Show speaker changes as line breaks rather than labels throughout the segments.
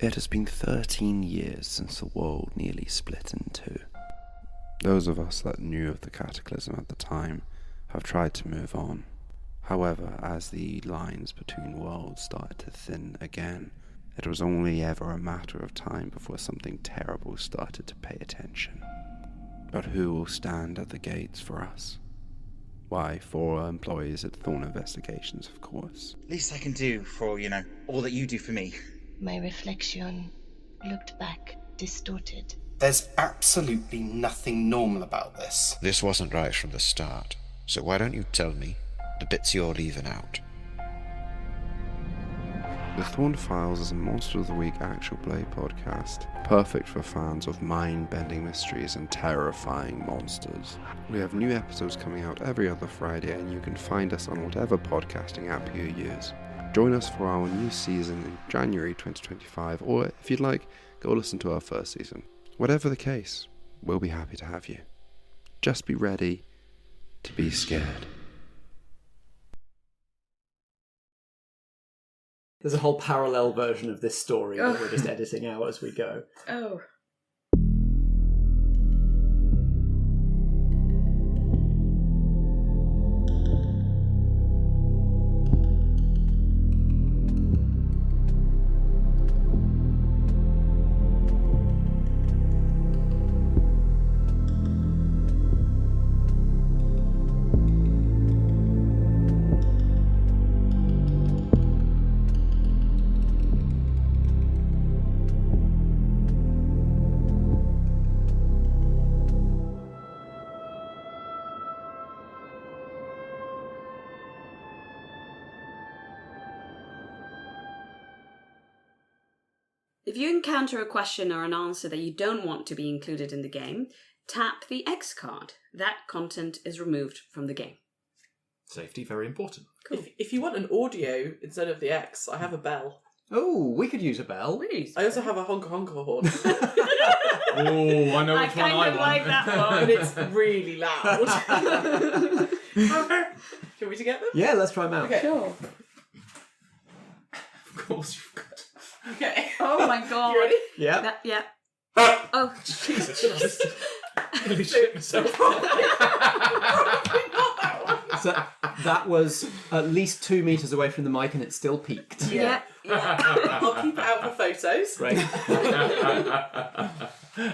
It has been 13 years since the world nearly split in two. Those of us that knew of the cataclysm at the time have tried to move on. However, as the lines between worlds started to thin again, it was only ever a matter of time before something terrible started to pay attention. But who will stand at the gates for us? Why, for our employees at Thorn Investigations, of course.
Least I can do for, all that you do for me.
My reflection looked back, distorted.
There's absolutely nothing normal about this.
This wasn't right from the start, so why don't you tell me the bits you're leaving out?
The Thorn Files is a Monster of the Week actual play podcast, perfect for fans of mind-bending mysteries and terrifying monsters. We have new episodes coming out every other Friday, and you can find us on whatever podcasting app you use. Join us for our new season in January 2025, or if you'd like, go listen to our first season. Whatever the case, we'll be happy to have you. Just be ready to be scared.
There's a whole parallel version of this story that we're just editing out as we go.
Oh. If you encounter a question or an answer that you don't want to be included in the game, tap the X card. That content is removed from the game.
Safety, very important.
Cool.
If you want an audio instead of the X, I have a bell.
Oh, we could use a bell.
I also have a honker horn.
Oh, I know which one I want.
like that one.
But it's really loud. Do you want me to get them?
Yeah, let's try them out.
Okay.
Sure.
Of course you've got.
Okay.
Oh my god.
You ready?
Yeah.
Yeah. Oh,
Jesus Christ. Nearly shit myself.
So that was at least 2 meters away from the mic and it still peaked.
yeah.
I'll keep it out for photos.
Right.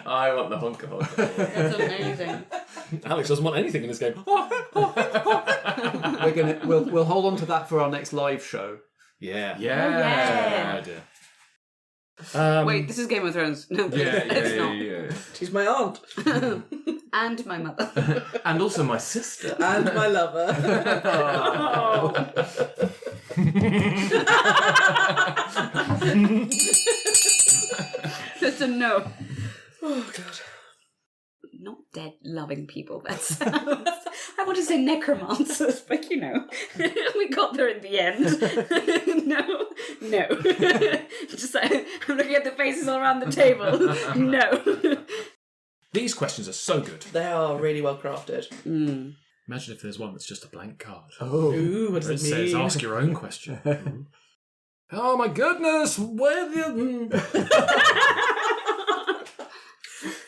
I want the honker honker.
That's amazing.
Alex doesn't want anything in this game.
We'll hold on to that for our next live show.
Yeah.
yeah.
Good idea.
Wait, this is Game of Thrones. No, it's not.
Yeah.
She's my aunt.
And my mother.
And also my sister.
And my lover.
Just a no.
Oh, God.
Not dead, loving people. That sounds. I want to say necromancers, but we got there in the end. No. Just I'm looking at the faces all around the table. No.
These questions are so good.
They are really well crafted.
Mm.
Imagine if there's one that's just a blank card.
Oh.
Ooh, what
Where
does
it
it mean?
says, ask your own question. Oh my goodness! Where the...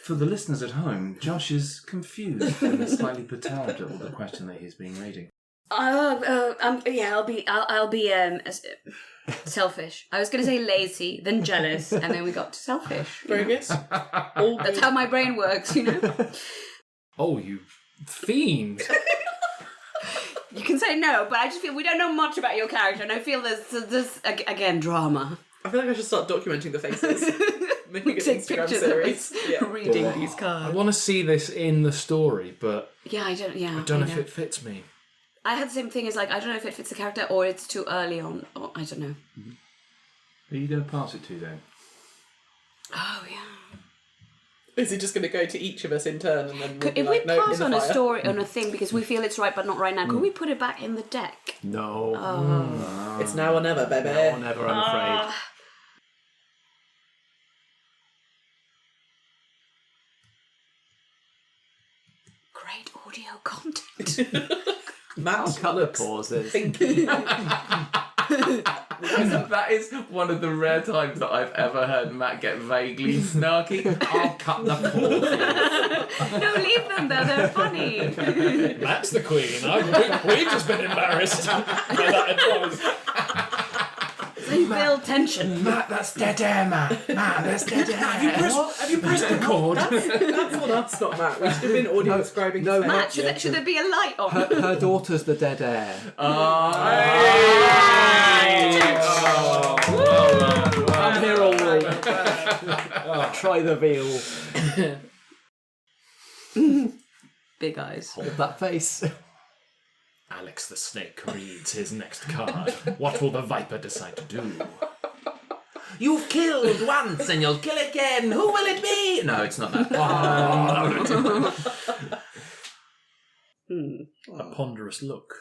For the listeners at home, Josh is confused and slightly perturbed at all the question that he's been reading.
I'll be selfish. I was going to say lazy, then jealous, and then we got to selfish.
Very good.
That's how my brain works,
Oh, you fiend!
You can say no, but I just feel we don't know much about your character, and I feel there's again drama.
I feel like I should start documenting the faces. Making an
Take
Instagram
pictures
series.
of us
Yeah.
reading these
I
cards.
want to see this in the story, but
Yeah, I don't
I don't know if it fits me.
I had the same thing as I don't know if it fits the character or it's too early on. Or, I don't know.
Who are you going to pass it to then?
Oh yeah.
Is he just going to go to each of us in turn and then we'll be
If
like,
we
no,
pass
in the
on a
fire?
story on a thing because we feel it's right but not right now, could we put it back in the deck?
No.
It's now or never, baby.
Now or never, I'm afraid.
Great audio content.
Matt
I'll cut the
looks
pauses.
thinky.
That is one of the rare times that I've ever heard Matt get vaguely snarky. I'll cut the cord.
No, leave them though, they're funny.
Matt's the queen. We've just been embarrassed by that advice.
They build tension.
Matt, that's dead air, Matt. Matt, that's dead air.
Have you pressed the cord?
That's on us, not Matt. We should have been audio describing.
No,
Matt, should there be a light on?
Her daughter's the dead air. I'm here all week. Try the veal.
Big eyes.
Hold that face.
Alex the Snake reads his next card. What will the Viper decide to do?
You've killed once and you'll kill again. Who will it be? No, it's not that.
A ponderous look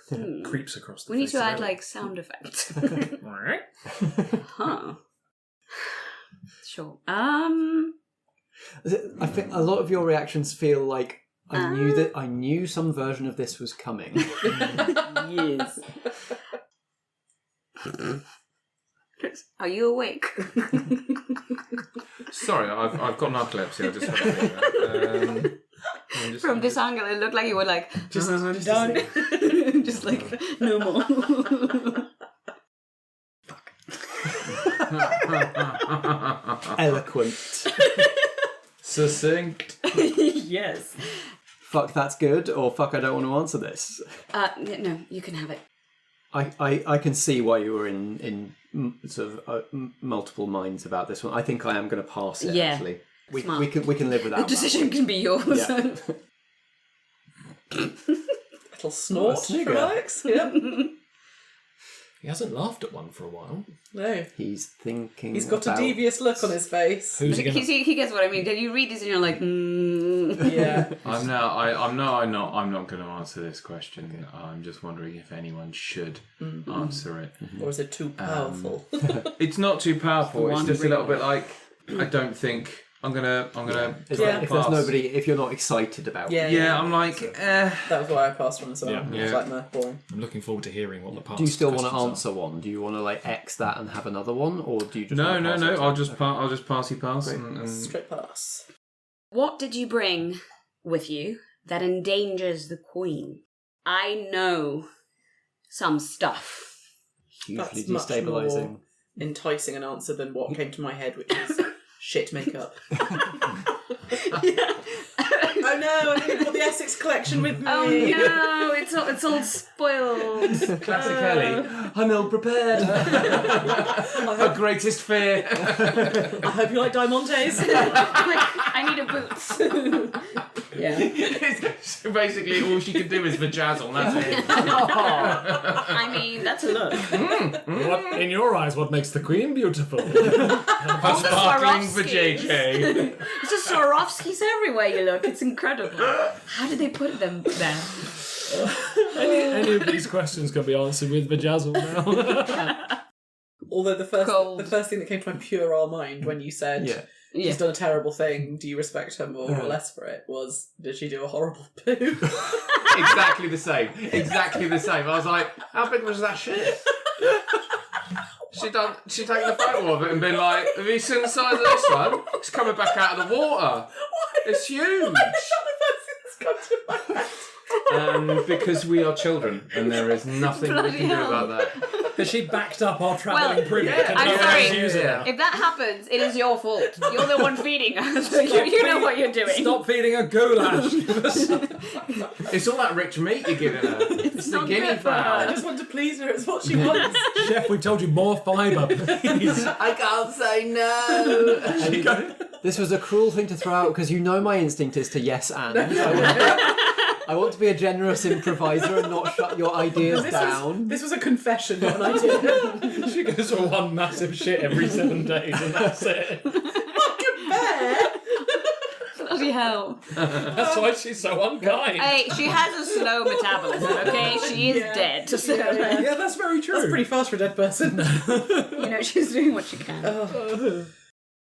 creeps across the
We need
face
to
of
add
Ellie.
like sound effects. Huh. Sure.
I think a lot of your reactions feel like I knew some version of this was coming.
Yes. Are you awake?
Sorry, I've got narcolepsy. I just want to say that.
From this angle, it looked like you were like, just done. Just like, no more.
Eloquent.
Succinct.
Yes.
Fuck, that's good, or fuck, I don't want to answer this.
No, you can have it.
I can see why you were in sort of multiple minds about this one. I think I am going to pass it.
Yeah.
Actually, we
Smart.
can live without
The decision can be yours.
Yeah.
Little snort
snigger.
from Alex. Yep.
He hasn't laughed at one for a while.
No.
He's thinking.
He's got
about...
a devious look on his face.
Who's he going to...
He gets what I mean. You read this and you're like,
Yeah.
I'm not going to answer this question. I'm just wondering if anyone should answer it.
Or is it too powerful?
It's not too powerful. It's just a little bit like I don't think I'm gonna.
If
pass.
there's nobody, if you're not excited about it.
Yeah, I'm like,
That was why I passed one as well.
Yeah.
It was like, nah, boring.
I'm looking forward to hearing what the past
Do you still want to
questions
answer one? Do you want to like X that and have another one, or do you just
no.
want to pass it?
I'll just pass and
Straight pass.
what did you bring with you that endangers the Queen? I know some stuff.
Hugely
That's much
destabilizing.
more enticing an answer than what came to my head, which is shit makeup. Oh no, I didn't brought the Essex collection with me.
Oh no, it's all spoiled.
Classic Ellie. I'm ill prepared. Her greatest fear.
I hope you like Diamantes.
I need a boots. Yeah.
So basically, all she can do is vajazzle. That's it.
I mean, that's a look.
What, in your eyes, what makes the Queen beautiful?
Sparkling vajayjay.
It's just Swarovskis everywhere you look. It's incredible. How did they put them there?
Any of these questions can be answered with vajazzle now.
Although the first thing that came to my puerile mind when you said she's done a terrible thing, do you respect her more or less for it, was, did she do a horrible poo?
Exactly the same. I was like, how big was that shit? She'd taken a photo of it and been like, have you seen the size of this one? It's coming back out of the water. It's huge. Because we are children and there is nothing we can do about that.
Because she backed up our travelling privet.
yeah,
I'm sorry.
Use it now.
If that happens, it is your fault. You're the one feeding us. You know what you're doing.
Stop feeding her goulash.
It's all that rich meat you're giving her. It's the
not
guinea
good for her.
I
fowl.
just want to please her, it's what she wants.
Chef, we told you more fibre, please.
I can't say no.
This was a cruel thing to throw out because you know my instinct is to yes and. I want to be a generous improviser and not shut your ideas down.
This was a confession, not an idea.
She goes for one massive shit every 7 days and that's it.
Fucking bear!
Bloody hell.
That's why she's so unkind.
Hey, she has a slow metabolism, okay? She is dead. So,
Yeah, that's very true.
That's pretty fast for a dead person.
you know, she's doing what she can.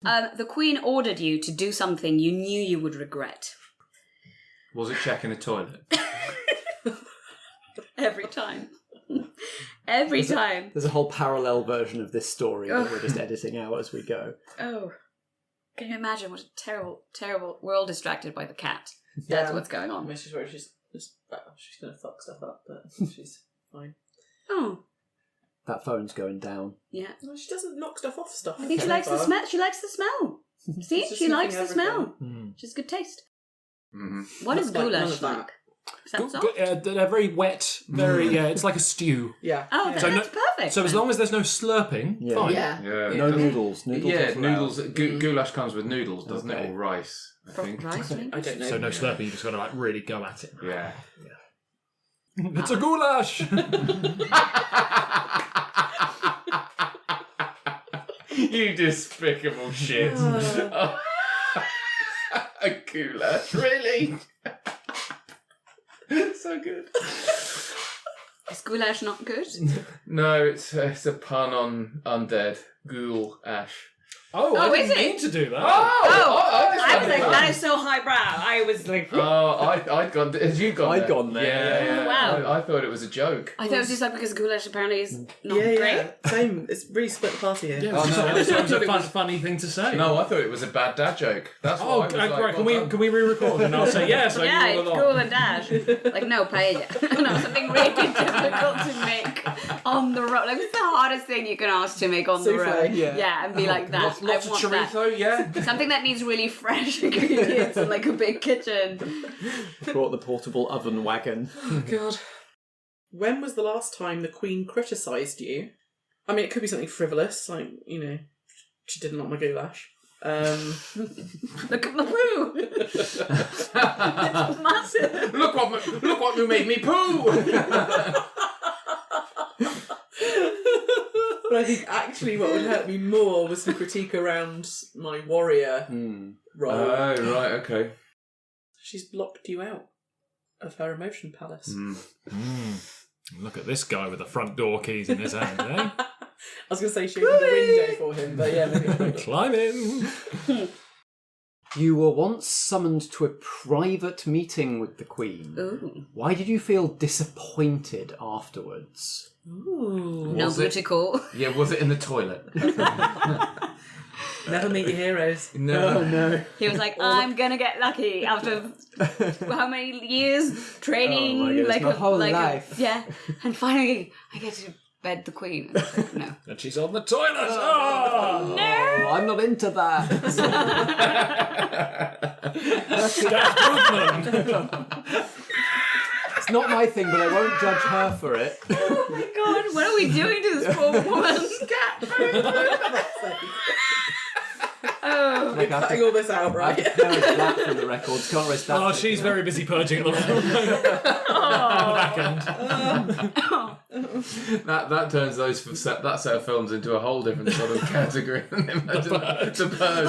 The Queen ordered you to do something you knew you would regret.
Was it checking a toilet?
Every time. Every time.
There's a whole parallel version of this story that we're just editing out as we go.
Oh. Can you imagine what a terrible, terrible... We're all distracted by the cat. That's what's going on.
She's worried she's going to fuck stuff up, but she's fine.
Oh.
That phone's going down.
Yeah.
No, she doesn't knock stuff off stuff.
I think she likes the smell. She likes the smell. See? She likes the smell. She's good taste.
Mm-hmm.
What is goulash like? Is that soft?
They're very wet, very, it's like a stew.
Yeah.
Oh, that's perfect.
So as long as there's no slurping, fine.
Yeah.
No noodles.
Noodles. Goulash comes with noodles, doesn't it? Or rice, I think.
Rice, maybe?
I don't know.
So no slurping, you just got to really go at it.
Yeah.
It's a goulash!
You despicable shit. Oh. A goulash, really? So good.
Is goulash not good?
No, it's a pun on undead. Ghoul-ash.
Oh, I
is
didn't
it?
mean to do that.
I was like, that is so highbrow. I was like...
I'd gone... Had you gone there?
I'd gone there.
Yeah.
Wow.
I thought it was a joke.
I thought it was just like because goulash apparently is not great.
Yeah, same. It's really split the party here.
Yeah, it was a funny thing to say.
No, I thought it was a bad dad joke. That's why I was like,
right. Can we re-record? And I'll say yes.
Yeah, it's cool and dash. Like, no, paella. No, something really difficult to make on the road. Like, it's the hardest thing you can ask to make on the road. Yeah, and be like that.
Lots of chorizo, yeah.
Something that needs really fresh ingredients and like a big kitchen.
Brought the portable oven wagon.
Oh, God. When was the last time the Queen criticised you? I mean, it could be something frivolous, like, she didn't like my goulash.
Look at my poo! It's massive!
Look what you made me poo!
But I think actually what would hurt me more was some critique around my warrior role.
Oh, right, okay.
She's blocked you out of her emotion palace.
Look at this guy with the front door keys in his hand, eh?
I was going to say she opened the window for him, but yeah, maybe.
Climb in!
You were once summoned to a private meeting with the Queen.
Ooh.
Why did you feel disappointed afterwards?
Ooh.
No booty call.
Yeah, was it in the toilet?
Never meet your heroes.
No.
He was like, I'm gonna get lucky after how many years training,
Oh my goodness, my whole life.
Yeah, and finally I get to bed the Queen. And I was like, no.
And she's on the toilet! Oh,
no!
I'm not into that.
That's Boothman!
It's not my thing, but I won't judge her for it.
Oh my God, what are we doing to this poor woman? Oh,
we're cutting all this out, right?
That from the records. Can't risk that.
Oh, she's very busy purging at the moment. On the back end.
That turns that set of films into a whole different sort of category. The Purge.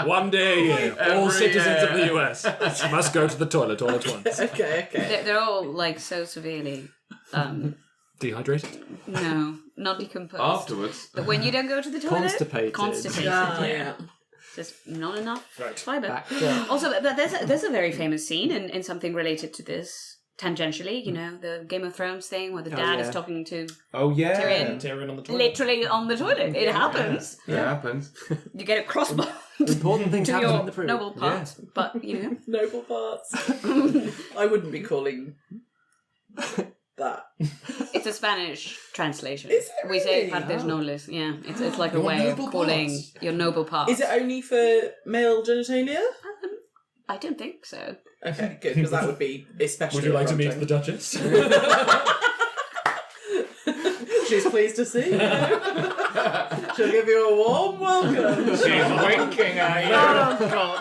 One day a year, all citizens of the US must go to the toilet all at once.
Okay.
They're all like so severely
dehydrated?
No, not decomposed.
Afterwards.
But when you don't go to the toilet,
Constipated.
Yeah. Just not enough fibre. Also, there's a very famous scene in something related to this, tangentially, the Game of Thrones thing where the dad is talking to
Tyrion on the toilet.
Literally on the toilet. It happens.
It happens.
You get a crossbow.
Important things
to
happen
your
in the proof.
noble parts, but
noble parts. I wouldn't be calling that.
It's a Spanish translation.
Is it
We say
really?
partes nobles. Yeah, it's like a way of calling your noble parts.
Is it only for male genitalia?
I don't think so.
Okay, good, because that would be especially.
Would you like to meet the
affronting.
Duchess?
She's pleased to see you. She'll give you a warm welcome.
She's winking at you.
Oh God.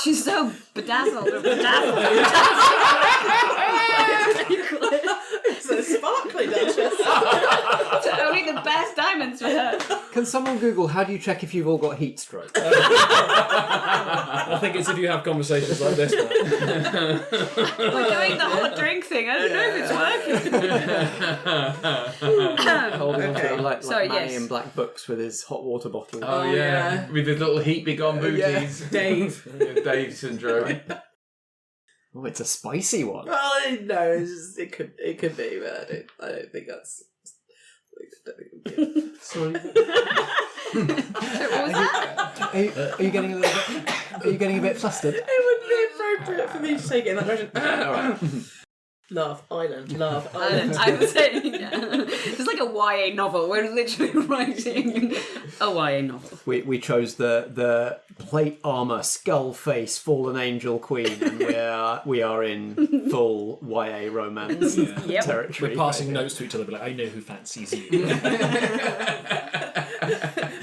She's so bedazzled.
It's a sparkly Duchess.
So only the best diamonds for her.
Can someone Google how do you check if you've all got heat stroke?
I think it's if you have conversations like this one.
We're doing the hot drink thing. I don't know if it's working.
Holding onto it like
Sorry,
Manny
yes.
in Black Books with his hot water bottle.
Oh, yeah. With his little heat begone booties.
Dave.
Dave syndrome.
Oh, it's a spicy one.
Well, no, it could be, but I don't think that's.
Sorry.
What was that?
Are you getting a little bit? Are you getting a bit flustered?
It wouldn't be appropriate for me to take it in that direction. All right. Love Island.
I was saying, yeah. It's like a YA novel. We're literally writing a YA novel.
We chose the plate armor, skull face, fallen angel queen, and we are in full YA romance territory.
We're passing notes to each other, but like, I know who fancies you.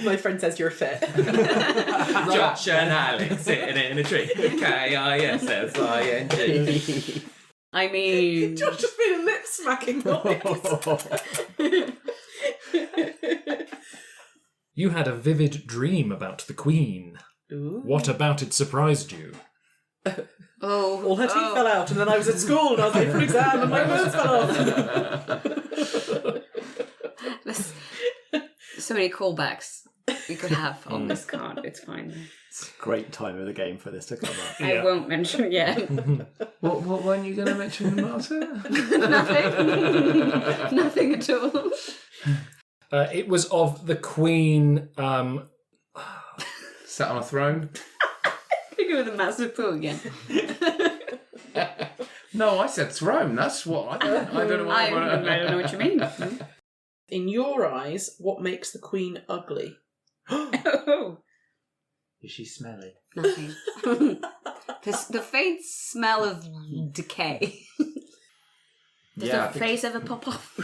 My friend says you're fit.
Josh and Alex sitting in a tree. Kissing.
I mean...
Josh just made a lip smacking noise.
You had a vivid dream about the Queen.
Ooh.
What about it surprised you?
Well, her teeth fell out, and then I was at school, and I was late for an exam, and my words fell off.
There's so many callbacks we could have on this card. It's fine.
It's a great time of the game for this to come up.
I won't mention it yet.
What weren't you going to mention, Marta?
Nothing at all.
It was of the Queen...
Sat on a throne?
Think of the massive poo again.
No, I said throne. That's what I don't know. What
I don't know what you mean.
In your eyes, what makes the Queen ugly?
Oh.
Is she smelly?
Nothing. The faint smell of decay. Does her face ever pop off?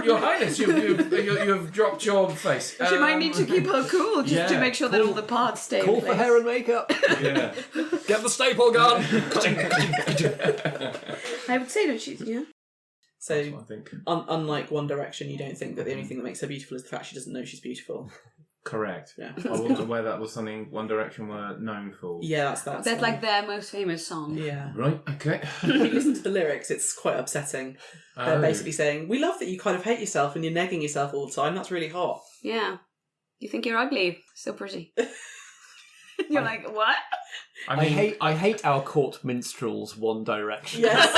Your Highness, you've dropped your face.
She might need to keep her cool just to make sure that all the parts stay in
Call
place.
for hair and makeup.
Yeah.
Get the staple gun!
I would say that she's,
So,
I think.
Unlike One Direction, you don't think that the only thing that makes her beautiful is the fact she doesn't know she's beautiful.
Correct.
Yeah.
I wasn't aware that was something One Direction were known for.
Yeah, that's
like their most famous song.
Yeah.
Right, okay.
If you listen to the lyrics, it's quite upsetting. They're basically saying, we love that you kind of hate yourself and you're negging yourself all the time. That's really hot.
Yeah. You think you're ugly. So pretty. You're like, what?
I hate our court minstrels, One Direction.
Yes.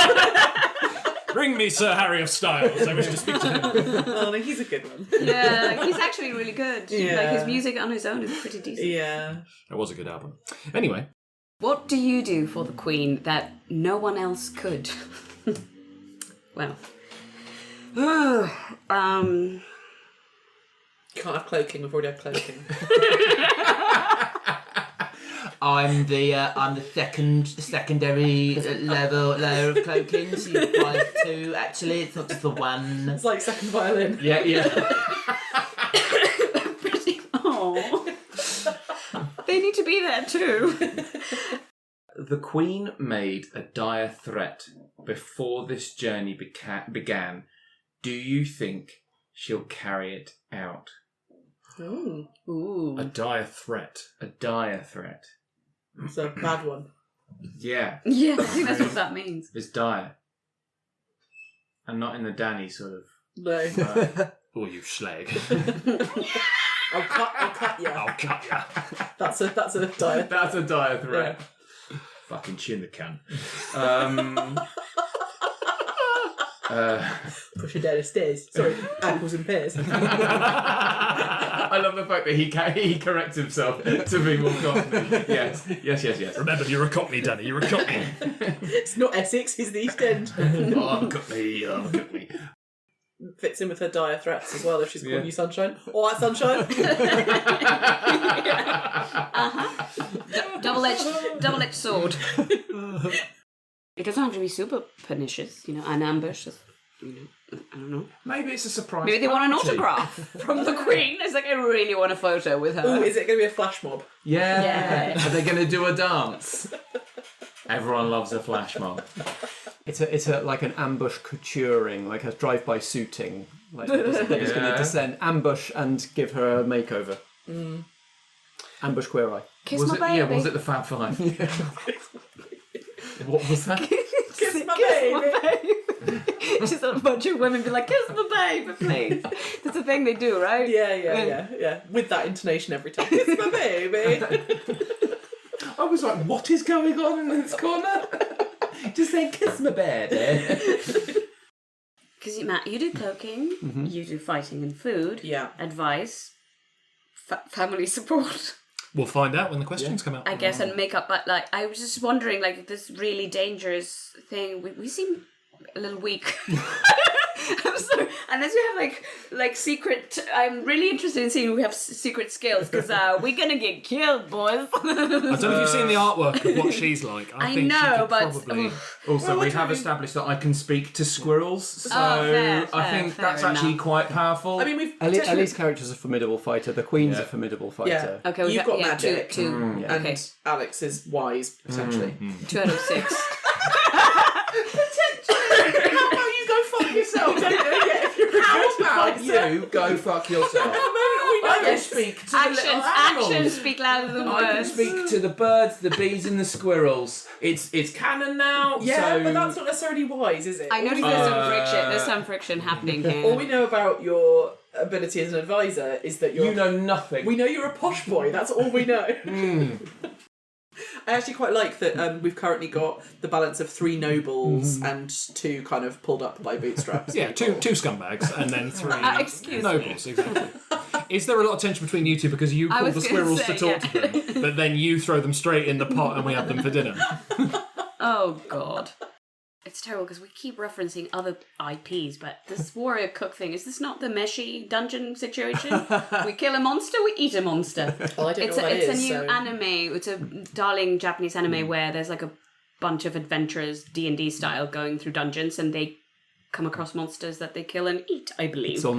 Bring me Sir Harry of Styles. I wish to speak to him.
Oh, no, he's a good one.
Yeah, he's actually really good.
Yeah.
Like, his music on his own is pretty decent.
Yeah.
It was a good album. Anyway.
What do you do for the Queen that no one else could? Well.
You can't have cloaking. We've already had cloaking.
I'm the secondary layer of cloaking. So you apply two. Actually, it's not just the one.
It's like second violin.
Yeah.
Oh, they need to be there too.
The Queen made a dire threat before this journey began. Do you think she'll carry it out?
Ooh.
A dire threat.
A dire threat.
It's a bad one.
Yeah.
Yeah, I think that's what that means.
It's dire. And not in the Danny sort of...
No.
Oh, you slag.
I'll cut you.
I'll cut ya.
That's a dire.
That's a dire threat.
Yeah.
Fucking chin the can.
Pushing down the stairs. Sorry, apples and pears.
I love the fact that he corrects himself to be more Cockney. Yes.
Remember, you're a Cockney, Danny. You're a Cockney.
It's not Essex, it's the East End.
Oh, I'm a Cockney.
Fits in with her dire threats as well if she's calling you sunshine. All right, sunshine.
Double-edged sword. It doesn't have to be super pernicious, an ambush. I don't know.
Maybe it's a surprise.
Maybe they want an
party.
autograph from the Queen. It's like, I really want a photo with her.
Ooh, is it going to be a flash mob?
Yeah. Are they going to do a dance? Everyone loves a flash mob.
It's like an ambush couturing, like a drive-by suiting. Like they're just going to descend, ambush, and give her a makeover. Ambush Queer Eye.
Kiss my baby.
Yeah, was it the Fab Five? What was that?
Kiss my baby.
She's a a bunch of women be like, kiss the baby, please. That's a thing they do, right?
Yeah. With that intonation every time. Kiss my baby.
I was like, what is going on in this corner? Just saying, kiss my baby.
Because, Matt, you do cloaking, you do fighting and food, advice, family support.
We'll find out when the questions come out.
I guess, and makeup, but like, I was just wondering, like, this really dangerous thing, we seem a little weak. I'm sorry. Unless you have like secret, I'm really interested in seeing who have secret skills, because we're gonna get killed, boys.
I don't know if you've seen the artwork of what she's like. I think
know,
she could
but
probably...
Also, we have established that I can speak to squirrels, so
fair,
I think
fair
that's actually quite powerful.
I mean,
Ellie's character's a formidable fighter. The Queen's a formidable fighter.
Okay,
you've got magic,
two.
and Alex is wise potentially.
2 out of 6.
How about you go fuck yourself? How about you go fuck yourself? I can speak to the little animals.
Actions speak louder than words.
I can speak to the birds, the bees, and the squirrels. It's canon now.
Yeah,
so...
but that's not necessarily wise, is it?
I noticed there's some friction. There's some friction happening here.
All we know about your ability as an advisor is that you're...
You know nothing.
We know you're a posh boy. That's all we know. I actually quite like that we've currently got the balance of 3 nobles and 2 kind of pulled up by bootstraps.
Yeah, two scumbags and then 3
excuse
nobles, exactly. Is there a lot of tension between you two because you call the squirrels to talk to them, but then you throw them straight in the pot and we have them for dinner?
Oh, God. It's terrible because we keep referencing other IPs, but this warrior cook thing, is this not the Meshi dungeon situation? We kill a monster, we eat a monster.
Well, I don't know what
it's
that
a
is,
new
so...
anime. It's a darling Japanese anime where there's like a bunch of adventurers, D&D style, going through dungeons, and they come across monsters that they kill and eat, I believe.
It's on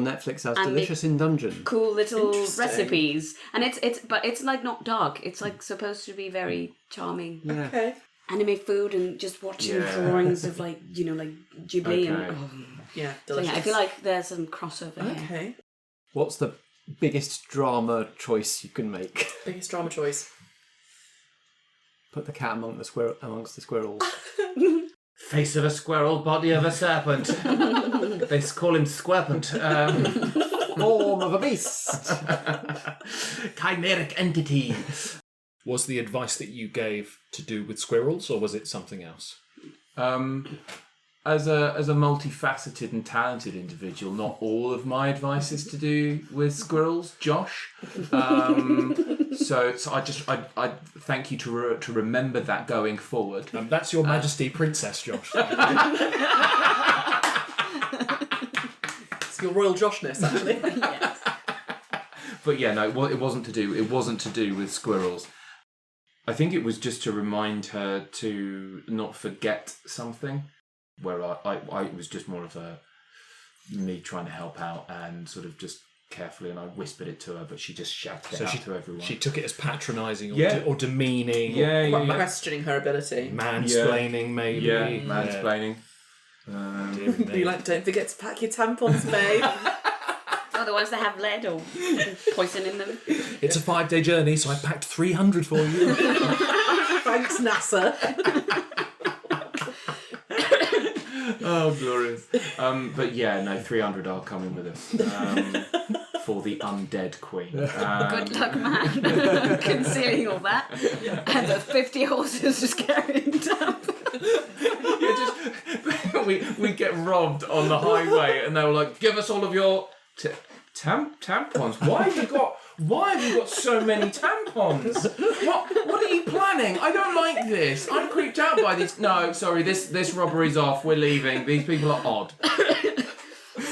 Netflix as Delicious in Dungeon.
Cool little recipes. And it's like not dark. It's like supposed to be very charming.
Yeah.
Okay.
Anime food and just watching drawings of like Ghibli and
yeah,
so
delicious.
I feel like there's some crossover here.
Okay.
What's the biggest drama choice you can make?
Biggest drama choice.
Put the cat amongst the squirrels.
Face of a squirrel, body of a serpent. They call him Squirpent.
Form of a beast.
Chimeric entity.
Was the advice that you gave to do with squirrels, or was it something else?
As a multifaceted and talented individual, not all of my advice is to do with squirrels, Josh. So I thank you to remember that going forward.
That's Your Majesty, Princess Josh.
It's your royal Joshness, actually.
Yes.
But yeah, no, it wasn't to do. It wasn't to do with squirrels. I think it was just to remind her to not forget something. Where I was just more of me trying to help out and sort of just carefully, and I whispered it to her, but she just shouted it out to everyone.
She took it as patronising or demeaning.
Questioning her ability.
Mansplaining, maybe.
Yeah, mansplaining.
Be like, don't forget to pack your tampons, babe.
Oh, the ones that have lead or poison in them.
It's a 5-day journey, so I packed 300 for you.
Thanks, NASA.
Oh, glorious. But yeah, no, 300 are coming with us for the undead queen.
Good luck, man. Concealing all that. And the 50 horses just carrying down.
We get robbed on the highway, and they were like, "Give us all of your tampons. Why have you got so many tampons? What are you planning? I don't like this. I'm creeped out by these. No, sorry, this robbery's off. We're leaving. These people are odd."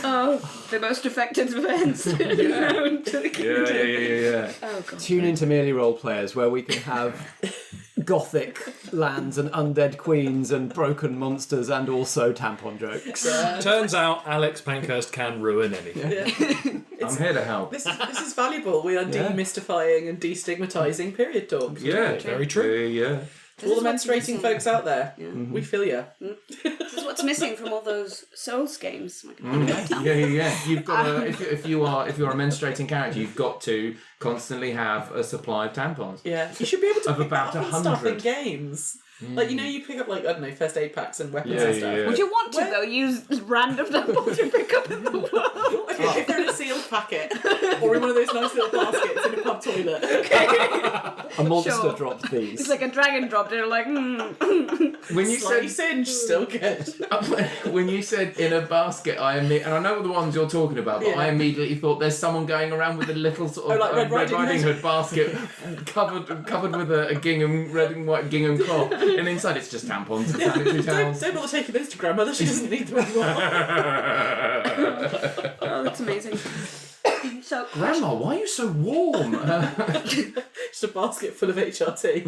Oh, the most affected events known to the kingdom.
Yeah.
Oh, God.
Tune into Merely Role Players, where we can have gothic lands and undead queens and broken monsters and also tampon jokes.
Turns out Alex Pankhurst can ruin anything.
Yeah.
I'm here to help.
This is valuable. We are demystifying and destigmatising period talk.
Yeah,
very true.
Yeah.
All the menstruating folks out there, we feel you.
This is what's missing from all those Souls games.
Yeah. You've got to, if you're a menstruating character, you've got to constantly have a supply of tampons.
Yeah, you should be able to pick
about
up on stuff in games. Like, you pick up, like, I don't know, first aid packs and weapons and stuff.
Yeah.
Would you want to, though, use random tampons you pick up in the world?
Okay, if they're in a sealed packet, or in one of those nice little baskets in a pub toilet.
Okay.
A monster dropped these.
It's like a dragon dropped it, and like,
When you
Slightly singed, still good.
When you said in a basket, and I know the ones you're talking about, but I immediately thought there's someone going around with a little sort of Red Riding Hood basket covered with a gingham, red and white gingham cloth, and inside it's just tampons and sanitary towels.
Don't bother taking this to Grandmother, she doesn't need them anymore.
Oh, that's amazing. So,
Grandma, why are you so warm?
Just a basket full of HRT.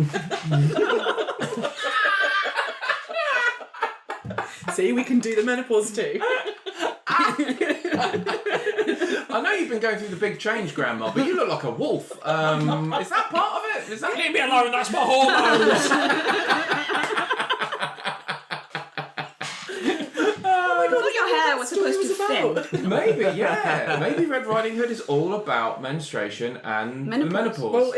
See, we can do the menopause too.
I know you've been going through the big change, Grandma, but you look like a wolf. Is that part of it?
Leave me alone, that's my hormones!
your hair was supposed to thin.
Maybe, yeah. Maybe Red Riding Hood is all about menstruation and menopause.
Well,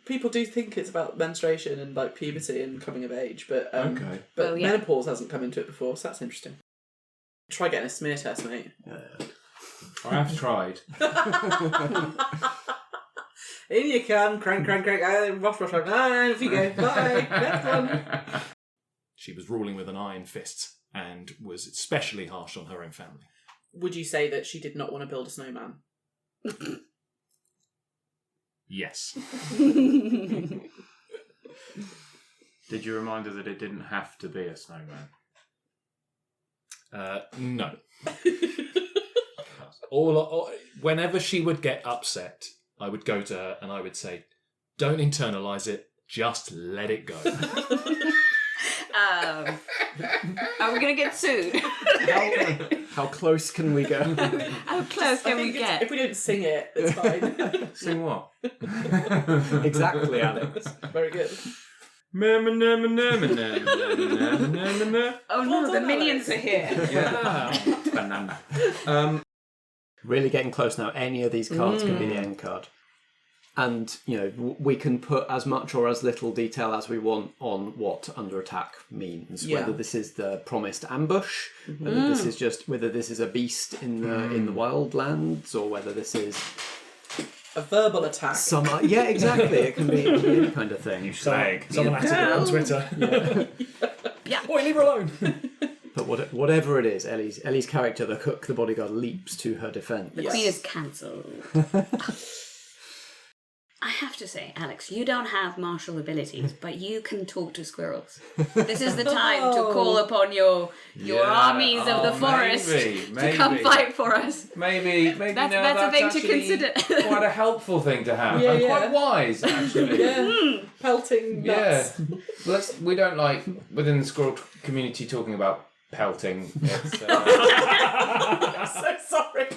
people do think it's about menstruation and like puberty and coming of age, but menopause hasn't come into it before, so that's interesting. Try getting a smear test, mate.
I have tried.
In you come, crank, ruff, off you go, bye, next one.
She was ruling with an iron fist and was especially harsh on her own family.
Would you say that she did not want to build a snowman?
Yes.
Did you remind her that it didn't have to be a snowman?
No. Whenever she would get upset, I would go to her and I would say, don't internalise it, just let it go.
Are we going to get sued?
How close can we go?
How close can we get?
If we don't sing it, it's fine.
Sing what?
Exactly, Alex.
Very good.
Oh no, the minions are here.
Yeah. Banana.
Really getting close now. Any of these cards can be the end card. And, we can put as much or as little detail as we want on what under attack means. Yeah. Whether this is the promised ambush, whether this is a beast in the wildlands, or whether this is
a verbal attack.
Yeah, exactly. It can be any kind of thing.
Someone had to do it on Twitter.
Yeah.
Boy, leave her alone.
But whatever it is, Ellie's character, the cook, the bodyguard, leaps to her defence.
The queen is cancelled. I have to say, Alex, you don't have martial abilities, but you can talk to squirrels. This is the time to call upon your armies of the forest to come fight for us.
Maybe
that's a thing to consider.
Quite a helpful thing to have. Yeah, quite wise, actually.
Pelting nuts.
Yeah. We don't like, within the squirrel community, talking about pelting. It's,
I'm so sorry.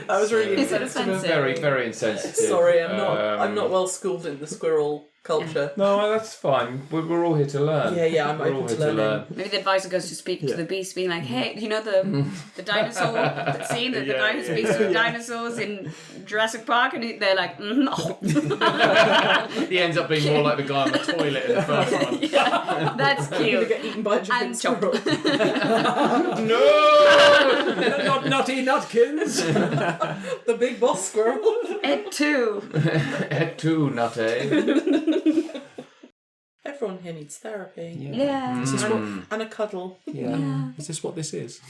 I was really
insensitive.
Very, very insensitive.
Sorry, I'm not well schooled in the squirrel culture.
No, that's fine. We're all here to learn.
Yeah, I'm open to learning.
Maybe the advisor goes to speak to the beast, being like, "Hey, the dinosaur scene that the guy who speaks to the dinosaurs in Jurassic Park," and they're like, "No."
He ends up being more like the guy on the toilet in the first one.
Yeah, that's cute.
You're gonna get eaten by a giant squirrel.
No,
not nutty nutkins.
The big boss squirrel.
Et tu.
Et tu, nutty.
Everyone here needs therapy.
Yeah.
Is this
and a cuddle.
Yeah.
Is this what this is?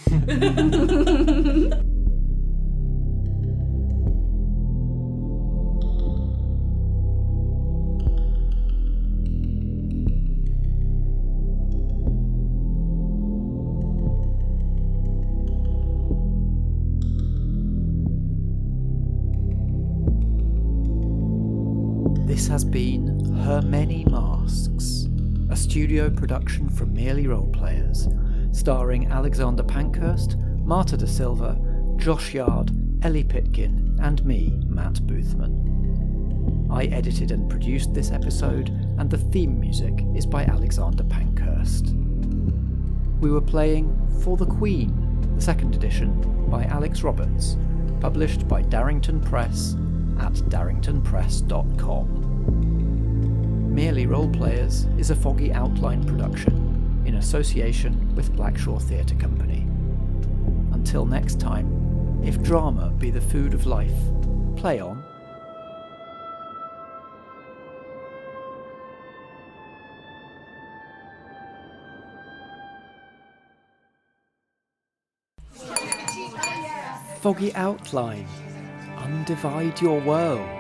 This has been Her Many Masks, a studio production from Merely Roleplayers, starring Alexander Pankhurst, Marta Da Silva, Josh Yard, Ellie Pitkin, and me, Matt Boothman. I edited and produced this episode, and the theme music is by Alexander Pankhurst. We were playing For the Queen, the second edition, by Alex Roberts, published by Darrington Press at darringtonpress.com. Merely Roleplayers is a Foggy Outline production in association with Blackshaw Theatre Company. Until next time, if drama be the food of life, play on. Foggy Outline. Undivide your world.